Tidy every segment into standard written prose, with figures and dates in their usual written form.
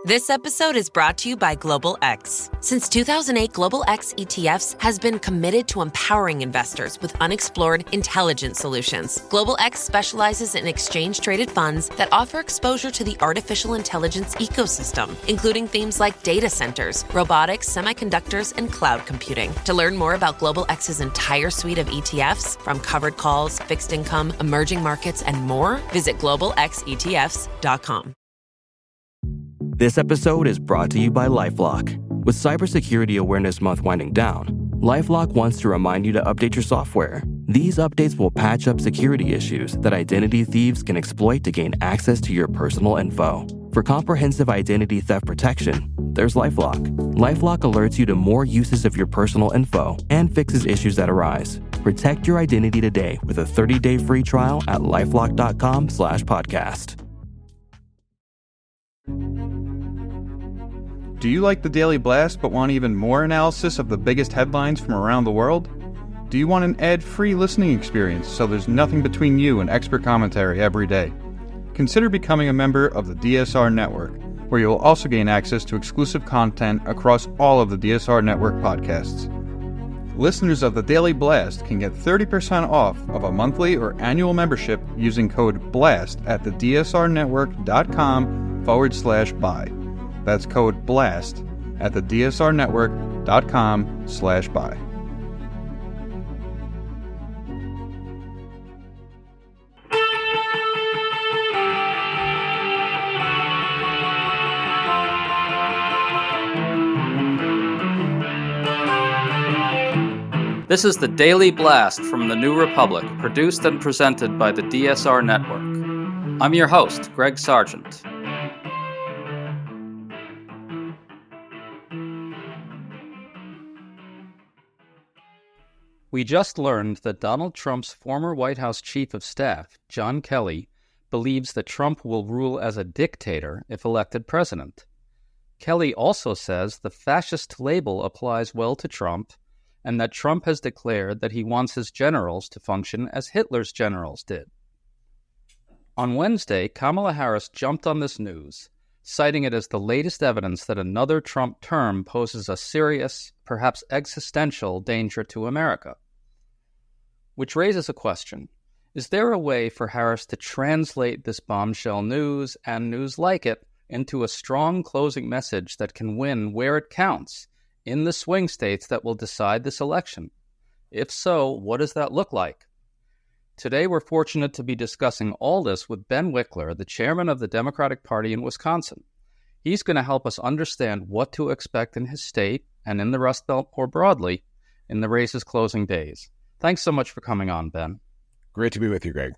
This episode is brought to you by Global X. Since 2008, Global X ETFs has been committed to empowering investors with unexplored, intelligent solutions. Global X specializes in exchange-traded funds that offer exposure to the artificial intelligence ecosystem, including themes like data centers, robotics, semiconductors, and cloud computing. To learn more about Global X's entire suite of ETFs, from covered calls, fixed income, emerging markets, and more, visit globalxetfs.com. This episode is brought to you by LifeLock. With Cybersecurity Awareness Month winding down, LifeLock wants to remind you to update your software. These updates will patch up security issues that identity thieves can exploit to gain access to your personal info. For comprehensive identity theft protection, there's LifeLock. LifeLock alerts you to more uses of your personal info and fixes issues that arise. Protect your identity today with a 30-day free trial at LifeLock.com/podcast. Do you like the Daily Blast but want even more analysis of the biggest headlines from around the world? Do you want an ad-free listening experience so there's nothing between you and expert commentary every day? Consider becoming a member of the DSR Network, where you will also gain access to exclusive content across all of the DSR Network podcasts. Listeners of the Daily Blast can get 30% off of a monthly or annual membership using code BLAST at thedsrnetwork.com/buy. That's code BLAST at thedsrnetwork.com/buy. This is the Daily Blast from the New Republic, produced and presented by the DSR Network. I'm your host, Greg Sargent. We just learned that Donald Trump's former White House Chief of Staff, John Kelly, believes that Trump will rule as a dictator if elected president. Kelly also says the fascist label applies well to Trump, and that Trump has declared that he wants his generals to function as Hitler's generals did. On Wednesday, Kamala Harris jumped on this news, citing it as the latest evidence that another Trump term poses a serious, perhaps existential danger to America. Which raises a question. Is there a way for Harris to translate this bombshell news and news like it into a strong closing message that can win where it counts in the swing states that will decide this election? If so, what does that look like? Today, we're fortunate to be discussing all this with Ben Wickler, the chairman of the Democratic Party in Wisconsin. He's going to help us understand what to expect in his state and in the Rust Belt more broadly in the race's closing days. Thanks so much for coming on, Ben. Great to be with you, Greg.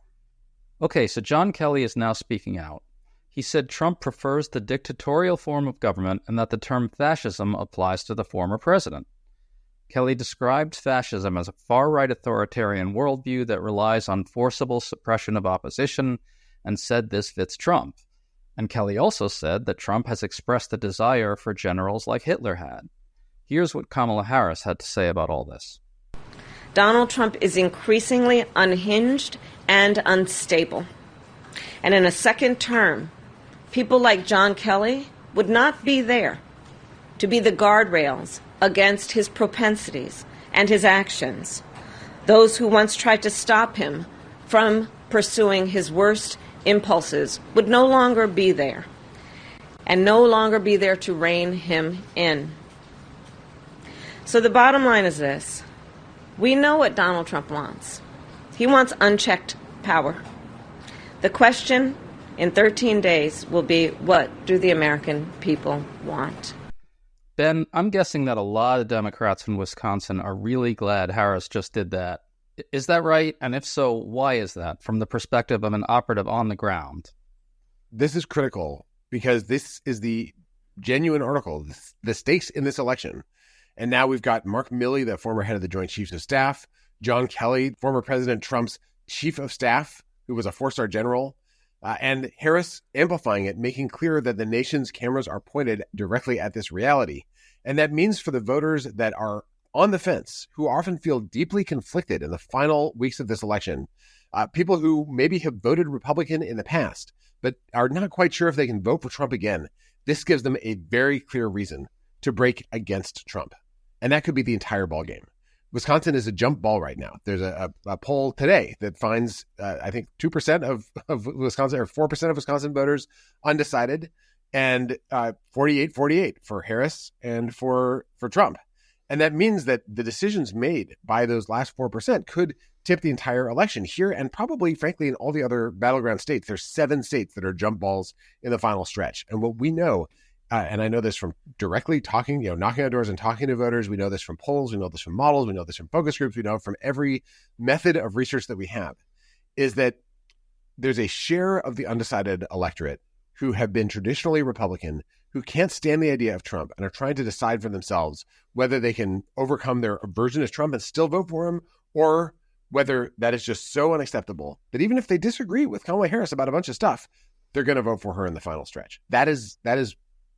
Okay, so John Kelly is now speaking out. He said Trump prefers the dictatorial form of government and that the term fascism applies to the former president. Kelly described fascism as a far-right authoritarian worldview that relies on forcible suppression of opposition and said this fits Trump. And Kelly also said that Trump has expressed a desire for generals like Hitler had. Here's what Kamala Harris had to say about all this. Donald Trump is increasingly unhinged and unstable. And in a second term, people like John Kelly would not be there to be the guardrails against his propensities and his actions. Those who once tried to stop him from pursuing his worst impulses would no longer be there, and no longer be there to rein him in. So the bottom line is this. We know what Donald Trump wants. He wants unchecked power. The question in 13 days will be, what do the American people want? Ben, I'm guessing that a lot of Democrats in Wisconsin are really glad Harris just did that. Is that right? And if so, why is that, from the perspective of an operative on the ground? This is critical because this is the genuine article, the stakes in this election. And now we've got Mark Milley, the former head of the Joint Chiefs of Staff, John Kelly, former President Trump's chief of staff, who was a four-star general, and Harris amplifying it, making clear that the nation's cameras are pointed directly at this reality. And that means for the voters that are on the fence, who often feel deeply conflicted in the final weeks of this election, people who maybe have voted Republican in the past, but are not quite sure if they can vote for Trump again, this gives them a very clear reason to break against Trump. And that could be the entire ball game. Wisconsin is a jump ball right now. There's a poll today that finds, I think, 2% of Wisconsin, or 4% of Wisconsin voters undecided, and 48-48 for Harris and for Trump. And that means that the decisions made by those last 4% could tip the entire election here, and probably, frankly, in all the other battleground states. There's 7 states that are jump balls in the final stretch. And what we know, and I know this from directly talking, knocking on doors and talking to voters. We know this from polls. We know this from models. We know this from focus groups. We know from every method of research that we have, is that there's a share of the undecided electorate who have been traditionally Republican, who can't stand the idea of Trump and are trying to decide for themselves whether they can overcome their aversion to Trump and still vote for him, or whether that is just so unacceptable that even if they disagree with Kamala Harris about a bunch of stuff, they're going to vote for her in the final stretch. That is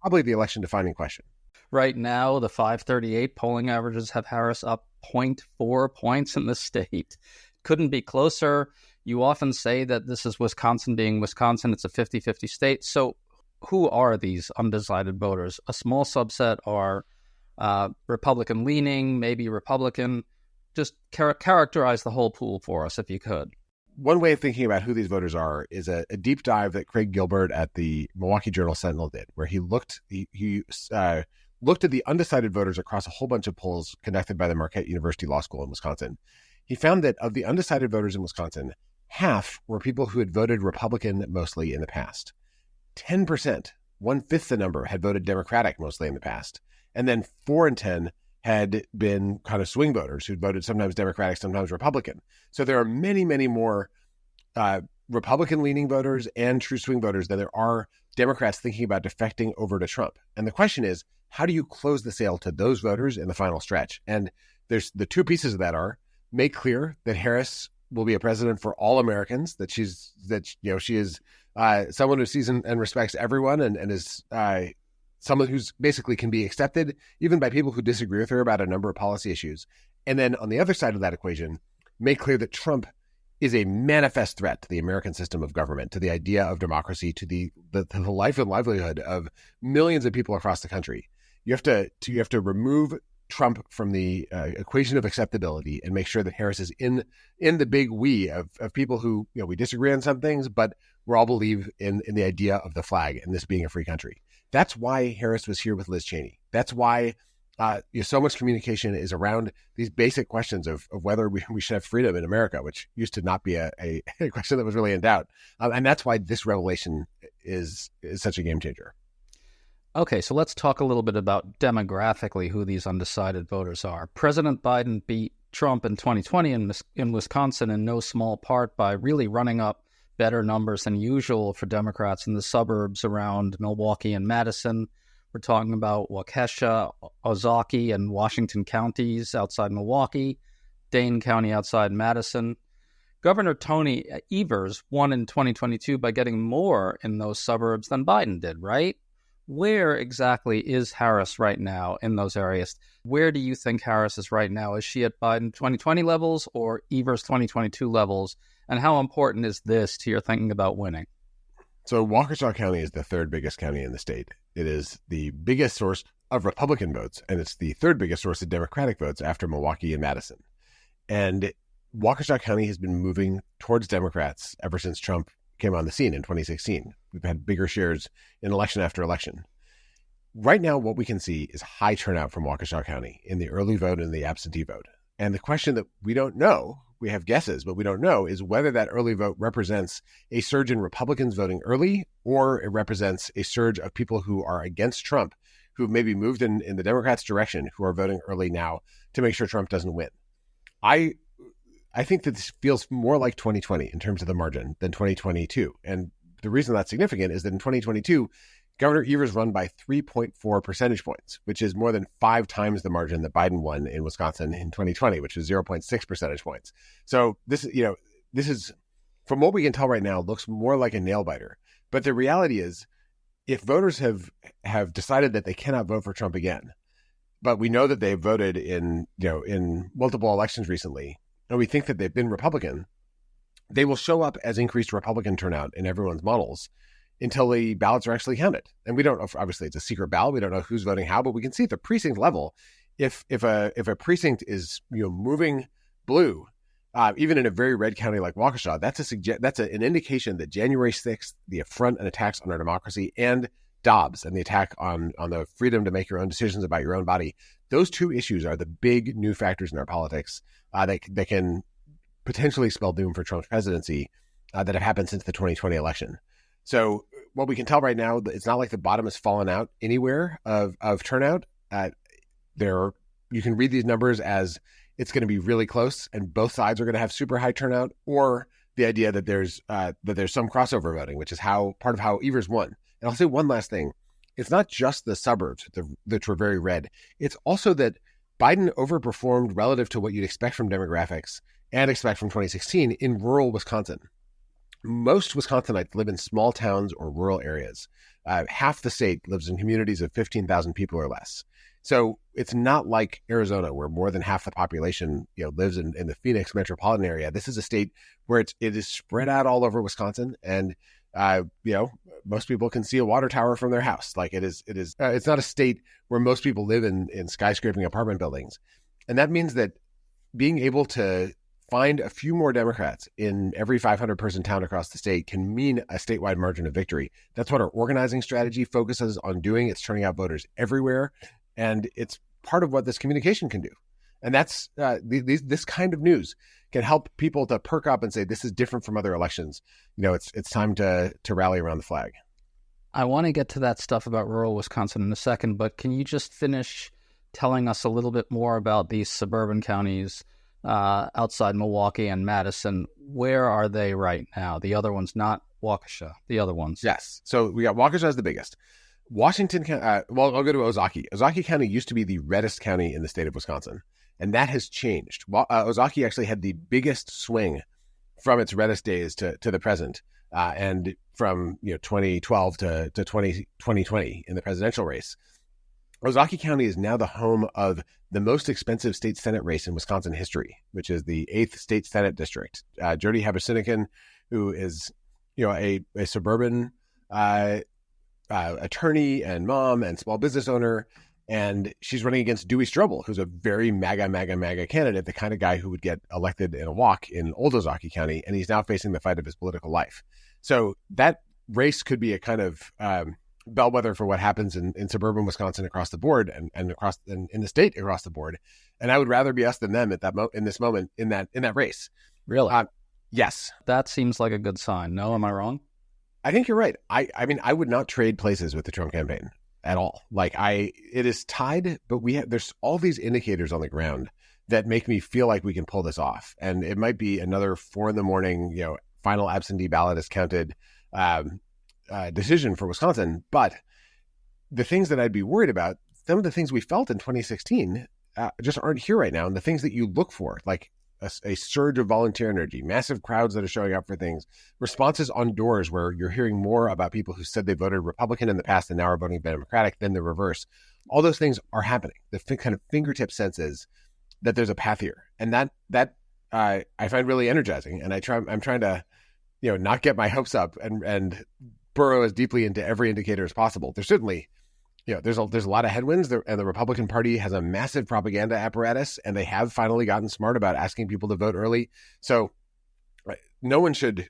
probably the election defining question. Right now, the 538 polling averages have Harris up 0.4 points in the state. Couldn't be closer. You often say that this is Wisconsin being Wisconsin. It's a 50-50 state. So who are these undecided voters? A small subset are Republican leaning, maybe Republican. Just characterize the whole pool for us, if you could. One way of thinking about who these voters are is a deep dive that Craig Gilbert at the Milwaukee Journal-Sentinel did, where he looked at the undecided voters across a whole bunch of polls conducted by the Marquette University Law School in Wisconsin. He found that of the undecided voters in Wisconsin, half were people who had voted Republican mostly in the past. 10%, 1/5 the number, had voted Democratic mostly in the past. And then 4 in 10 had been kind of swing voters who'd voted sometimes Democratic, sometimes Republican. So there are many, many more Republican-leaning voters and true swing voters than there are Democrats thinking about defecting over to Trump. And the question is, how do you close the sale to those voters in the final stretch? And there's the 2 pieces of that are: make clear that Harris will be a president for all Americans, that she is someone who sees and respects everyone, and is someone who's basically can be accepted even by people who disagree with her about a number of policy issues. And then on the other side of that equation, make clear that Trump is a manifest threat to the American system of government, to the idea of democracy, to the life and livelihood of millions of people across the country. You have to remove Trump from the equation of acceptability and make sure that Harris is in the big we of people who, we disagree on some things, but we all believe in the idea of the flag and this being a free country. That's why Harris was here with Liz Cheney. That's why so much communication is around these basic questions of whether we should have freedom in America, which used to not be a question that was really in doubt. And that's why this revelation is such a game changer. Okay, so let's talk a little bit about demographically who these undecided voters are. President Biden beat Trump in 2020 in Wisconsin in no small part by really running up better numbers than usual for Democrats in the suburbs around Milwaukee and Madison. We're talking about Waukesha, Ozaukee, and Washington counties outside Milwaukee, Dane County outside Madison. Governor Tony Evers won in 2022 by getting more in those suburbs than Biden did, right? Where exactly is Harris right now in those areas? Where do you think Harris is right now? Is she at Biden 2020 levels or Evers 2022 levels? And how important is this to your thinking about winning? So Waukesha County is the 3rd biggest county in the state. It is the biggest source of Republican votes, and it's the 3rd biggest source of Democratic votes after Milwaukee and Madison. And Waukesha County has been moving towards Democrats ever since Trump came on the scene in 2016. We've had bigger shares in election after election. Right now, what we can see is high turnout from Waukesha County in the early vote and the absentee vote. And the question that we don't know, we have guesses, but we don't know, is whether that early vote represents a surge in Republicans voting early, or it represents a surge of people who are against Trump, who've maybe moved in the Democrats' direction, who are voting early now to make sure Trump doesn't win. I think that this feels more like 2020 in terms of the margin than 2022. And the reason that's significant is that in 2022, Governor Evers won by 3.4 percentage points, which is more than 5 times the margin that Biden won in Wisconsin in 2020, which was 0.6 percentage points. So this is, from what we can tell right now, looks more like a nail biter. But the reality is, if voters have decided that they cannot vote for Trump again, but we know that they've voted in multiple elections recently, and we think that they've been Republican, they will show up as increased Republican turnout in everyone's models until the ballots are actually counted. And we don't know, obviously it's a secret ballot. We don't know who's voting how, but we can see at the precinct level, if a precinct is moving blue, even in a very red county like Waukesha, that's an indication that January 6th, the affront and attacks on our democracy, and Dobbs and the attack on the freedom to make your own decisions about your own body, those two issues are the big new factors in our politics that can potentially spell doom for Trump's presidency that have happened since the 2020 election. So what we can tell right now, it's not like the bottom has fallen out anywhere of turnout. You can read these numbers as it's going to be really close and both sides are going to have super high turnout, or the idea that there's some crossover voting, which is part of how Evers won. And I'll say one last thing. It's not just the suburbs that were very red. It's also that Biden overperformed relative to what you'd expect from demographics and expect from 2016 in rural Wisconsin. Most Wisconsinites live in small towns or rural areas. Half the state lives in communities of 15,000 people or less. So it's not like Arizona, where more than half the population lives in the Phoenix metropolitan area. This is a state where it is spread out all over Wisconsin, and most people can see a water tower from their house. Like it's not a state where most people live in skyscraping apartment buildings. And that means that being able to find a few more Democrats in every 500-person town across the state can mean a statewide margin of victory. That's what our organizing strategy focuses on doing. It's turning out voters everywhere, and it's part of what this communication can do. And that's this kind of news can help people to perk up and say, this is different from other elections. It's time to rally around the flag. I want to get to that stuff about rural Wisconsin in a second, but can you just finish telling us a little bit more about these suburban counties outside Milwaukee and Madison? Where are they right now? The other ones, not Waukesha, the other ones. Yes. So we got Waukesha as the biggest. Washington County, I'll go to Ozaukee. Ozaukee County used to be the reddest county in the state of Wisconsin, and that has changed. Ozaukee actually had the biggest swing from its reddest days to the present, and from 2012 to 2020 in the presidential race. Ozaukee County is now the home of the most expensive state Senate race in Wisconsin history, which is the 8th state Senate district. Jody Habasinikan, who is a suburban attorney and mom and small business owner, and she's running against Dewey Strobel, who's a very MAGA candidate, the kind of guy who would get elected in a walk in old Ozaukee County, and he's now facing the fight of his political life. So that race could be a kind of bellwether for what happens in suburban Wisconsin across the board and across in the state across the board. And I would rather be us than them at that in this moment in that race. Really? Yes. That seems like a good sign. No, am I wrong? I think you're right. I mean, I would not trade places with the Trump campaign at all. It is tied, but there's all these indicators on the ground that make me feel like we can pull this off. And it might be another 4 a.m, final absentee ballot is counted decision for Wisconsin. But the things that I'd be worried about, some of the things we felt in 2016 just aren't here right now. And the things that you look for, like a surge of volunteer energy, massive crowds that are showing up for things, responses on doors where you're hearing more about people who said they voted Republican in the past and now are voting Democratic than the reverse. All those things are happening. The kind of fingertip sense is that there's a path here. And that I find really energizing. And I'm trying to, not get my hopes up and burrow as deeply into every indicator as possible. There's certainly, there's a lot of headwinds, and the Republican Party has a massive propaganda apparatus, and they have finally gotten smart about asking people to vote early. So no one should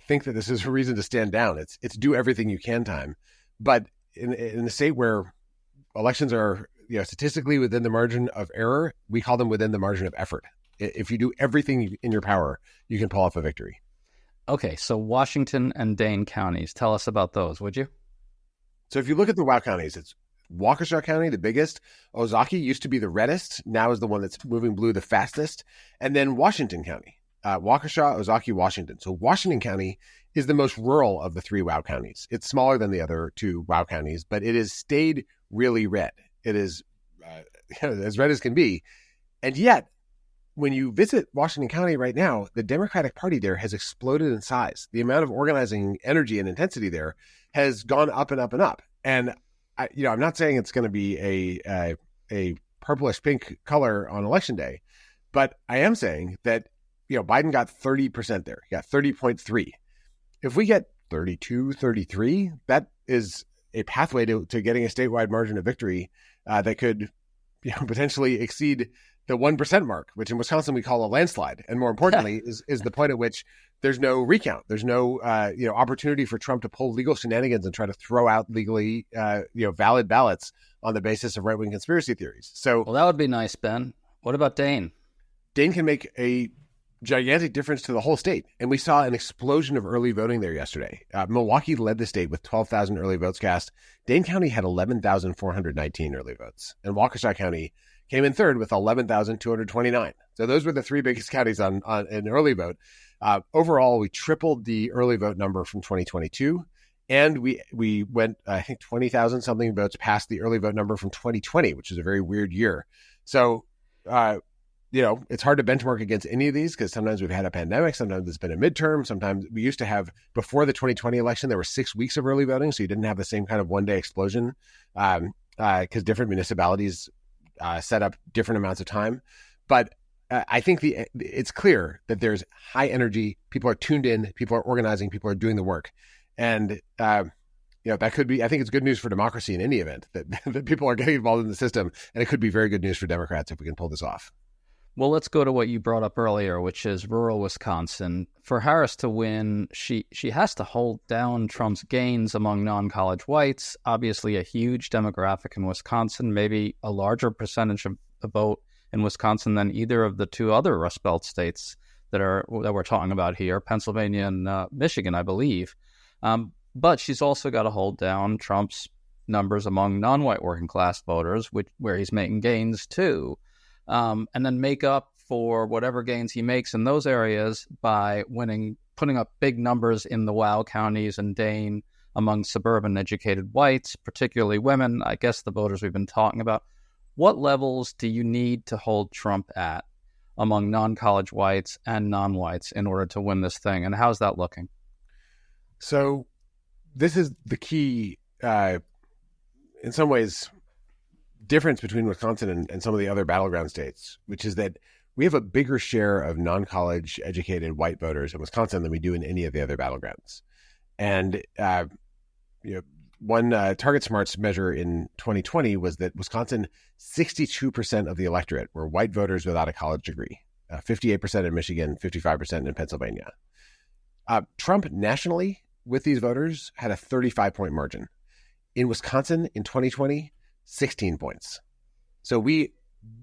think that this is a reason to stand down. It's do everything you can time. But in the state where elections are statistically within the margin of error, we call them within the margin of effort. If you do everything in your power, you can pull off a victory. Okay, so Washington and Dane counties. Tell us about those, would you? So if you look at the WOW counties, it's Waukesha County, the biggest. Ozaukee used to be the reddest, now is the one that's moving blue the fastest. And then Washington County, Waukesha, Ozaukee, Washington. So Washington County is the most rural of the 3 WOW counties. It's smaller than the other 2 WOW counties, but it has stayed really red. It is as red as can be. And yet, when you visit Washington County right now, the Democratic Party there has exploded in size. The amount of organizing energy and intensity there has gone up and up and up. And I'm not saying it's going to be a purplish pink color on election day, but I am saying that Biden got 30% there. He got 30.3. If we get 32, 33. That is a pathway to getting a statewide margin of victory that could potentially exceed the 1% mark, which in Wisconsin we call a landslide. And more importantly, is the point at which there's no recount. There's no opportunity for Trump to pull legal shenanigans and try to throw out legally valid ballots on the basis of right-wing conspiracy theories. So, well, that would be nice, Ben. What about Dane? Dane can make a gigantic difference to the whole state. And we saw an explosion of early voting there yesterday. Milwaukee led the state with 12,000 early votes cast. Dane County had 11,419 early votes. And Waukesha County came in third with 11,229. So those were the three biggest counties on an early vote. Overall, we tripled the early vote number from 2022. And we went, I think, 20,000 something votes past the early vote number from 2020, which is a very weird year. So, it's hard to benchmark against any of these because sometimes we've had a pandemic, sometimes it's been a midterm, sometimes we used to have, before the 2020 election, there were 6 weeks of early voting, so you didn't have the same kind of one-day explosion because different municipalities set up different amounts of time. But I think it's clear that there's high energy, people are tuned in, people are organizing, people are doing the work. And that could be, I think it's good news for democracy in any event that people are getting involved in the system. And it could be very good news for Democrats if we can pull this off. Well, let's go to what you brought up earlier, which is rural Wisconsin. For Harris to win, she has to hold down Trump's gains among non-college whites. Obviously, a huge demographic in Wisconsin, maybe a larger percentage of the vote in Wisconsin than either of the two other Rust Belt states that we're talking about here, Pennsylvania and Michigan, I believe. But she's also got to hold down Trump's numbers among non-white working class voters, where he's making gains too. And then make up for whatever gains he makes in those areas by putting up big numbers in the WOW counties and Dane among suburban educated whites, particularly women, I guess the voters we've been talking about. What levels do you need to hold Trump at among non-college whites and non-whites in order to win this thing? And how's that looking? So this is the key, in some ways, difference between Wisconsin and some of the other battleground states, which is that we have a bigger share of non-college educated white voters in Wisconsin than we do in any of the other battlegrounds. And, one Target Smarts measure in 2020 was that Wisconsin, 62% of the electorate were white voters without a college degree, 58% in Michigan, 55% in Pennsylvania. Trump nationally with these voters had a 35-point margin. In Wisconsin in 2020, 16 points. So we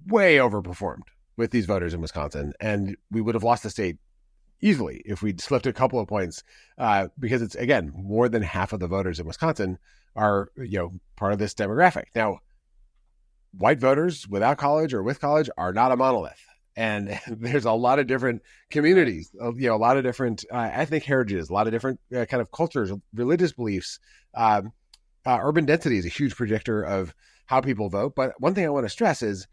way overperformed with these voters in Wisconsin, and we would have lost the state easily if we'd slipped a couple of points because it's, again, more than half of the voters in Wisconsin are, part of this demographic. Now, white voters without college or with college are not a monolith. And there's a lot of different communities, a lot of different ethnic heritages, a lot of different kind of cultures, religious beliefs. Urban density is a huge predictor of how people vote. But one thing I want to stress is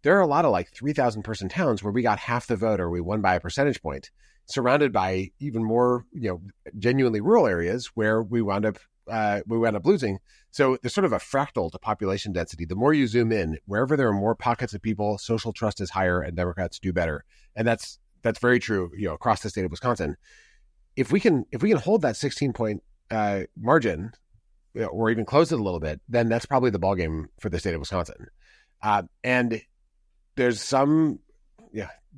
there are a lot of 3,000 person towns where we got half the vote or we won by a percentage point, surrounded by even more, genuinely rural areas where we wound up losing. So there's sort of a fractal to population density. The more you zoom in, wherever there are more pockets of people, social trust is higher and Democrats do better. And that's very true, across the state of Wisconsin. If we can hold that 16-point margin, or even close it a little bit, then that's probably the ballgame for the state of Wisconsin. And there's some,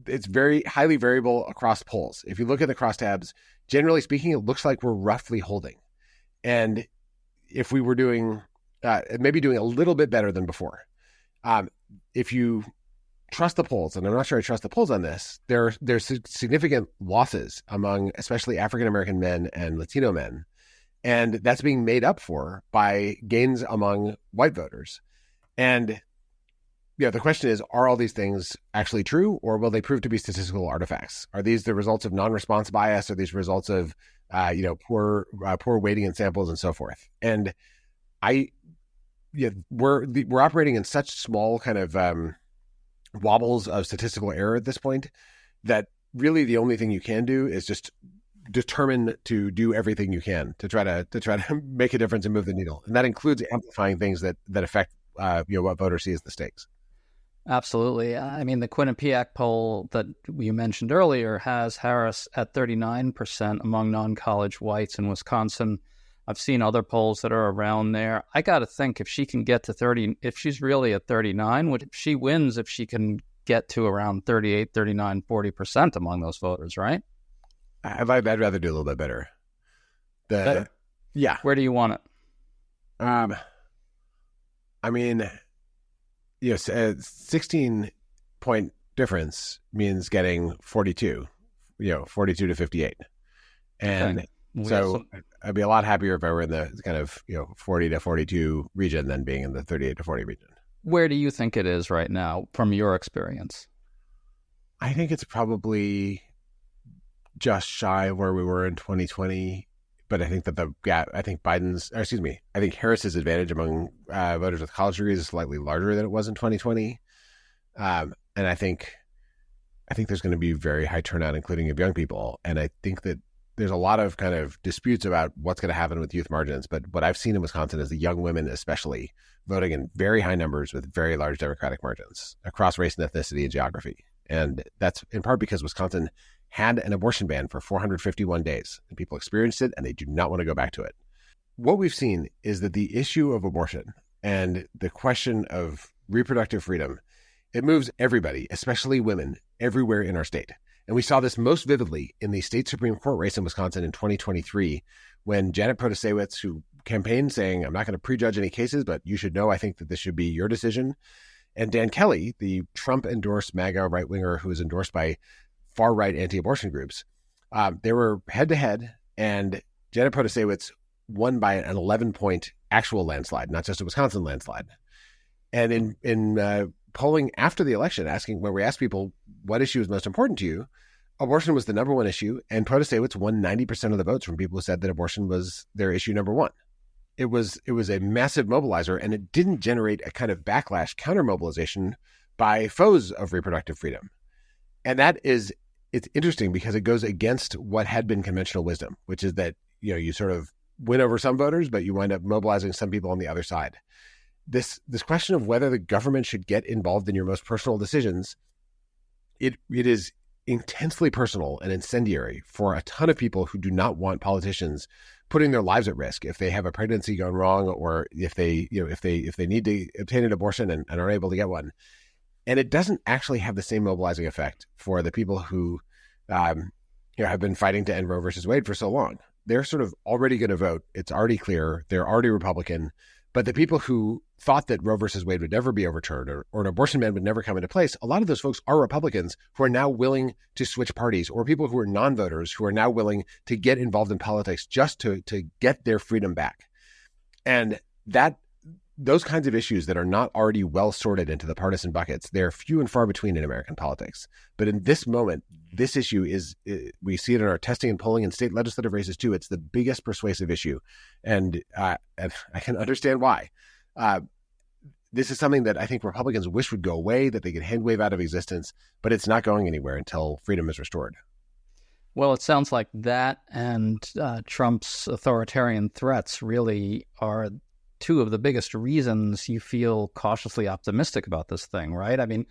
it's very highly variable across polls. If you look at the crosstabs, generally speaking, it looks like we're roughly holding. And if we were maybe doing a little bit better than before, if you trust the polls, and I'm not sure I trust the polls on this, there's significant losses among especially African-American men and Latino men. And that's being made up for by gains among white voters. And the question is, are all these things actually true, or will they prove to be statistical artifacts? Are these the results of non-response bias? Are these results of poor weighting in samples and so forth? And we're operating in such small kind of wobbles of statistical error at this point that really the only thing you can do is just determine to do everything you can to try to make a difference and move the needle, and that includes amplifying things that affect what voters see as the stakes. Absolutely. I mean, the Quinnipiac poll that you mentioned earlier has Harris at 39% among non-college whites in Wisconsin. I've seen other polls that are around there. I got to think if she can get to 30, if she's really at 39, she wins if she can get to around 38, 39, 40% among those voters, right? I'd rather do a little bit better. Better? Yeah. Where do you want it? I mean, yes, a 16-point difference means getting 42, 42 to 58. And Okay. so I'd be a lot happier if I were in the kind of, 40 to 42 region than being in the 38 to 40 region. Where do you think it is right now from your experience? I think it's probably just shy of where we were in 2020. But I think that the gap, I think Harris's advantage among voters with college degrees is slightly larger than it was in 2020. And I think there's going to be very high turnout, including of young people. And I think that there's a lot of kind of disputes about what's going to happen with youth margins. But what I've seen in Wisconsin is the young women, especially, voting in very high numbers with very large Democratic margins across race and ethnicity and geography. And that's in part because Wisconsin had an abortion ban for 451 days, and people experienced it, and they do not want to go back to it. What we've seen is that the issue of abortion and the question of reproductive freedom, it moves everybody, especially women, everywhere in our state. And we saw this most vividly in the state Supreme Court race in Wisconsin in 2023, when Janet Protasiewicz, who campaigned saying, I'm not going to prejudge any cases, but you should know I think that this should be your decision. And Dan Kelly, the Trump-endorsed MAGA right-winger who is endorsed by far-right anti-abortion groups, they were head-to-head, and Janet Protasiewicz won by an 11-point actual landslide, not just a Wisconsin landslide. And in polling after the election, where we asked people what issue is most important to you, abortion was the number one issue, and Protasiewicz won 90% of the votes from people who said that abortion was their issue number one. It was a massive mobilizer, and it didn't generate a kind of backlash, counter-mobilization by foes of reproductive freedom. And it's interesting because it goes against what had been conventional wisdom, which is that, you sort of win over some voters, but you wind up mobilizing some people on the other side. This question of whether the government should get involved in your most personal decisions, it is intensely personal and incendiary for a ton of people who do not want politicians putting their lives at risk if they have a pregnancy gone wrong, or if they need to obtain an abortion and are able to get one. And it doesn't actually have the same mobilizing effect for the people who have been fighting to end Roe versus Wade for so long. They're sort of already going to vote. It's already clear. They're already Republican. But the people who thought that Roe versus Wade would never be overturned, or an abortion ban would never come into place, a lot of those folks are Republicans who are now willing to switch parties, or people who are non-voters who are now willing to get involved in politics just to get their freedom back. And those kinds of issues that are not already well sorted into the partisan buckets, they're few and far between in American politics. But in this moment, this issue we see it in our testing and polling in state legislative races too. It's the biggest persuasive issue. And I can understand why. This is something that I think Republicans wish would go away, that they could hand wave out of existence, but it's not going anywhere until freedom is restored. Well, it sounds like that and Trump's authoritarian threats really are two of the biggest reasons you feel cautiously optimistic about this thing, right? I mean,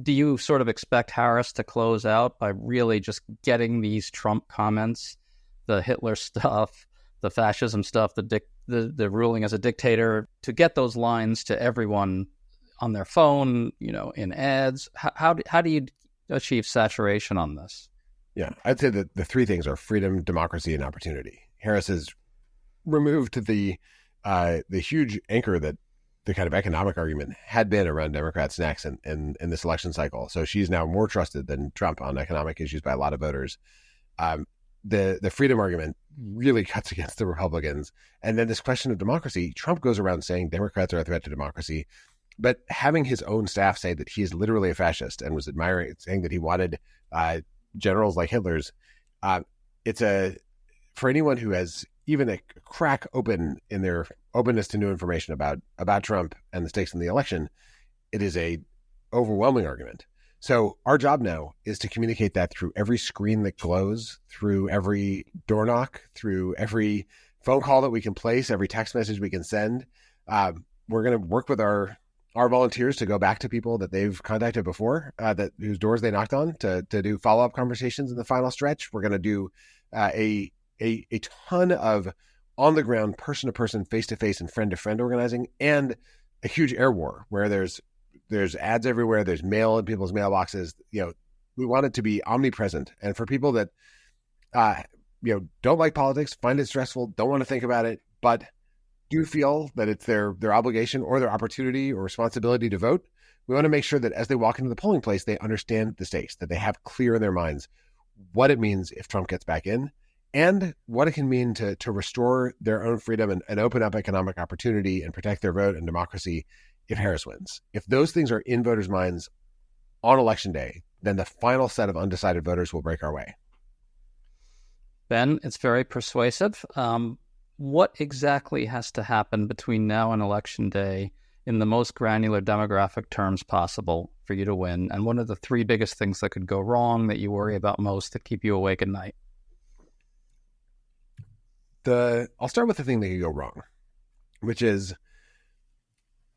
do you sort of expect Harris to close out by really just getting these Trump comments, the Hitler stuff, the fascism stuff, the ruling as a dictator, to get those lines to everyone on their phone, in ads? How do you achieve saturation on this? Yeah, I'd say that the three things are freedom, democracy, and opportunity. Harris has removed the huge anchor that the kind of economic argument had been around Democrats' necks in this election cycle. So she's now more trusted than Trump on economic issues by a lot of voters. The freedom argument really cuts against the Republicans. And then this question of democracy, Trump goes around saying Democrats are a threat to democracy, but having his own staff say that he is literally a fascist and was saying that he wanted generals like Hitler's, for anyone who has even a crack open in their openness to new information about Trump and the stakes in the election, it is a overwhelming argument. So our job now is to communicate that through every screen that glows, through every door knock, through every phone call that we can place, every text message we can send. We're going to work with our our volunteers to go back to people that they've contacted before, whose doors they knocked on to do follow-up conversations in the final stretch. We're going to do a ton of on-the-ground, person-to-person, face-to-face, and friend-to-friend organizing, and a huge air war where there's ads everywhere, there's mail in people's mailboxes. We want it to be omnipresent. And for people that don't like politics, find it stressful, don't want to think about it, but do feel that it's their obligation or their opportunity or responsibility to vote, we want to make sure that as they walk into the polling place, they understand the stakes, that they have clear in their minds what it means if Trump gets back in, and what it can mean to restore their own freedom and open up economic opportunity and protect their vote and democracy if Harris wins. If those things are in voters' minds on Election Day, then the final set of undecided voters will break our way. Ben, it's very persuasive. What exactly has to happen between now and Election Day in the most granular demographic terms possible for you to win? And what are the three biggest things that could go wrong that you worry about most that keep you awake at night? I'll start with the thing that could go wrong, which is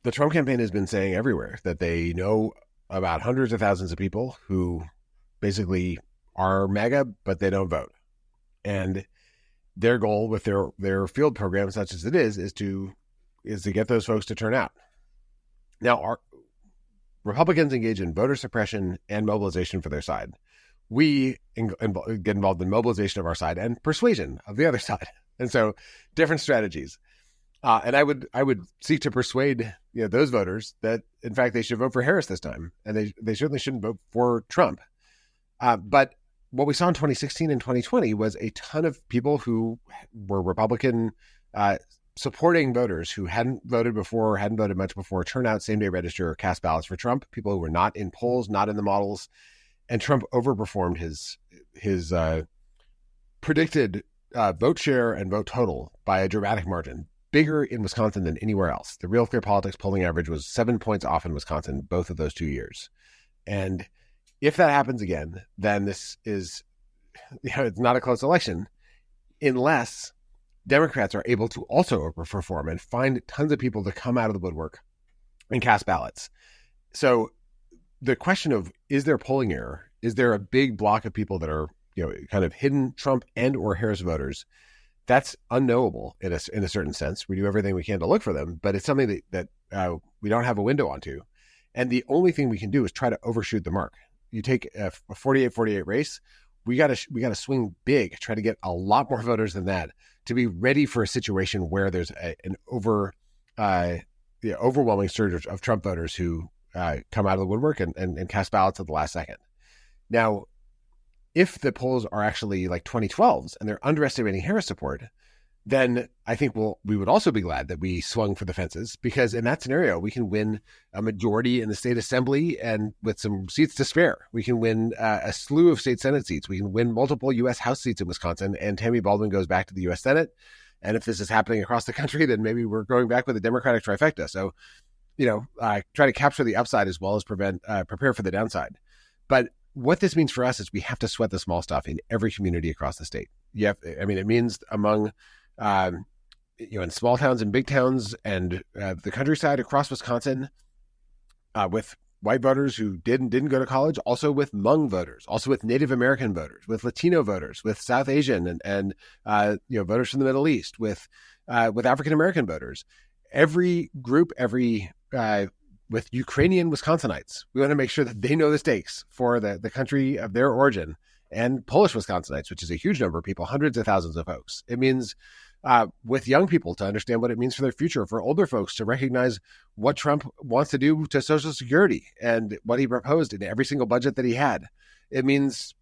the Trump campaign has been saying everywhere that they know about hundreds of thousands of people who basically are MAGA, but they don't vote. And their goal with their field program, such as it is to get those folks to turn out. Now, our Republicans engage in voter suppression and mobilization for their side. We get involved in mobilization of our side and persuasion of the other side. And so different strategies. And I would seek to persuade those voters that, in fact, they should vote for Harris this time. And they certainly shouldn't vote for Trump. But what we saw in 2016 and 2020 was a ton of people who were Republican supporting voters who hadn't voted before, or hadn't voted much before, turn out, same-day register, or cast ballots for Trump, people who were not in polls, not in the models. And Trump overperformed his predicted vote share and vote total by a dramatic margin, bigger in Wisconsin than anywhere else. The Real Clear Politics polling average was 7 points off in Wisconsin both of those 2 years. And if that happens again, then this is, it's not a close election unless Democrats are able to also overperform and find tons of people to come out of the woodwork and cast ballots. So the question of, is there polling error? Is there a big block of people that are, kind of hidden Trump and or Harris voters? That's unknowable in a certain sense. We do everything we can to look for them, but it's something that we don't have a window onto. And the only thing we can do is try to overshoot the mark. You take a 48-48 race, we got to swing big, try to get a lot more voters than that to be ready for a situation where there's an overwhelming surge of Trump voters who come out of the woodwork and cast ballots at the last second. Now, if the polls are actually like 2012's and they're underestimating Harris support, then I think we would also be glad that we swung for the fences, because in that scenario, we can win a majority in the state assembly and with some seats to spare. We can win a slew of state Senate seats. We can win multiple U.S. House seats in Wisconsin, and Tammy Baldwin goes back to the U.S. Senate. And if this is happening across the country, then maybe we're going back with a Democratic trifecta. So, try to capture the upside as well as prepare for the downside. But what this means for us is we have to sweat the small stuff in every community across the state. It means among in small towns and big towns and the countryside across Wisconsin, with white voters who didn't go to college, also with Hmong voters, also with Native American voters, with Latino voters, with South Asian and voters from the Middle East, with African American voters, every group, with Ukrainian Wisconsinites. We want to make sure that they know the stakes for the country of their origin, and Polish Wisconsinites, which is a huge number of people, hundreds of thousands of folks. It means with young people to understand what it means for their future, for older folks to recognize what Trump wants to do to Social Security and what he proposed in every single budget that he had. It means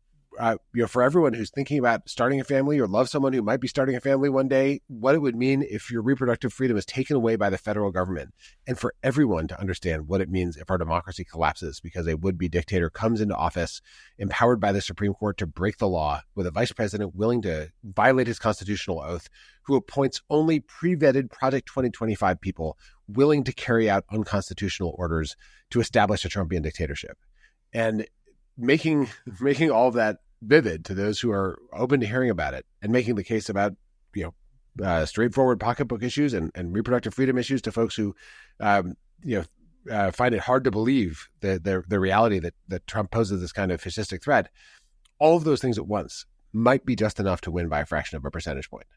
for everyone who's thinking about starting a family or loves someone who might be starting a family one day, what it would mean if your reproductive freedom is taken away by the federal government, and for everyone to understand what it means if our democracy collapses because a would-be dictator comes into office empowered by the Supreme Court to break the law, with a vice president willing to violate his constitutional oath, who appoints only pre-vetted Project 2025 people willing to carry out unconstitutional orders to establish a Trumpian dictatorship. And making all of that vivid to those who are open to hearing about it, and making the case about straightforward pocketbook issues and reproductive freedom issues to folks who find it hard to believe the reality that Trump poses this kind of fascistic threat, all of those things at once might be just enough to win by a fraction of a percentage point.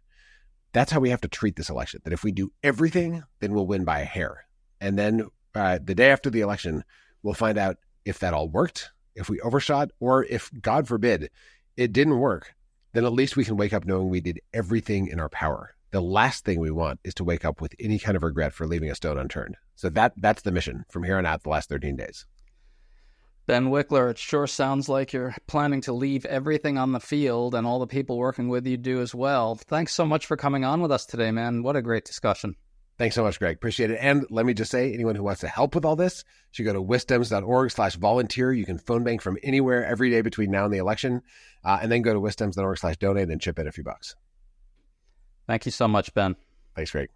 That's how we have to treat this election, that if we do everything, then we'll win by a hair. And then the day after the election, we'll find out if that all worked, if we overshot, or if, God forbid, it didn't work, then at least we can wake up knowing we did everything in our power. The last thing we want is to wake up with any kind of regret for leaving a stone unturned. So that's the mission from here on out the last 13 days. Ben Wickler, it sure sounds like you're planning to leave everything on the field, and all the people working with you do as well. Thanks so much for coming on with us today, man. What a great discussion. Thanks so much, Greg. Appreciate it. And let me just say, anyone who wants to help with all this should go to wisdoms.org/volunteer. You can phone bank from anywhere every day between now and the election, and then go to wisdoms.org/donate and chip in a few bucks. Thank you so much, Ben. Thanks, Greg.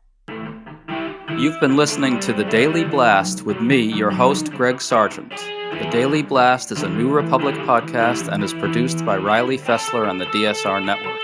You've been listening to The Daily Blast with me, your host, Greg Sargent. The Daily Blast is a New Republic podcast and is produced by Riley Fessler and the DSR Network.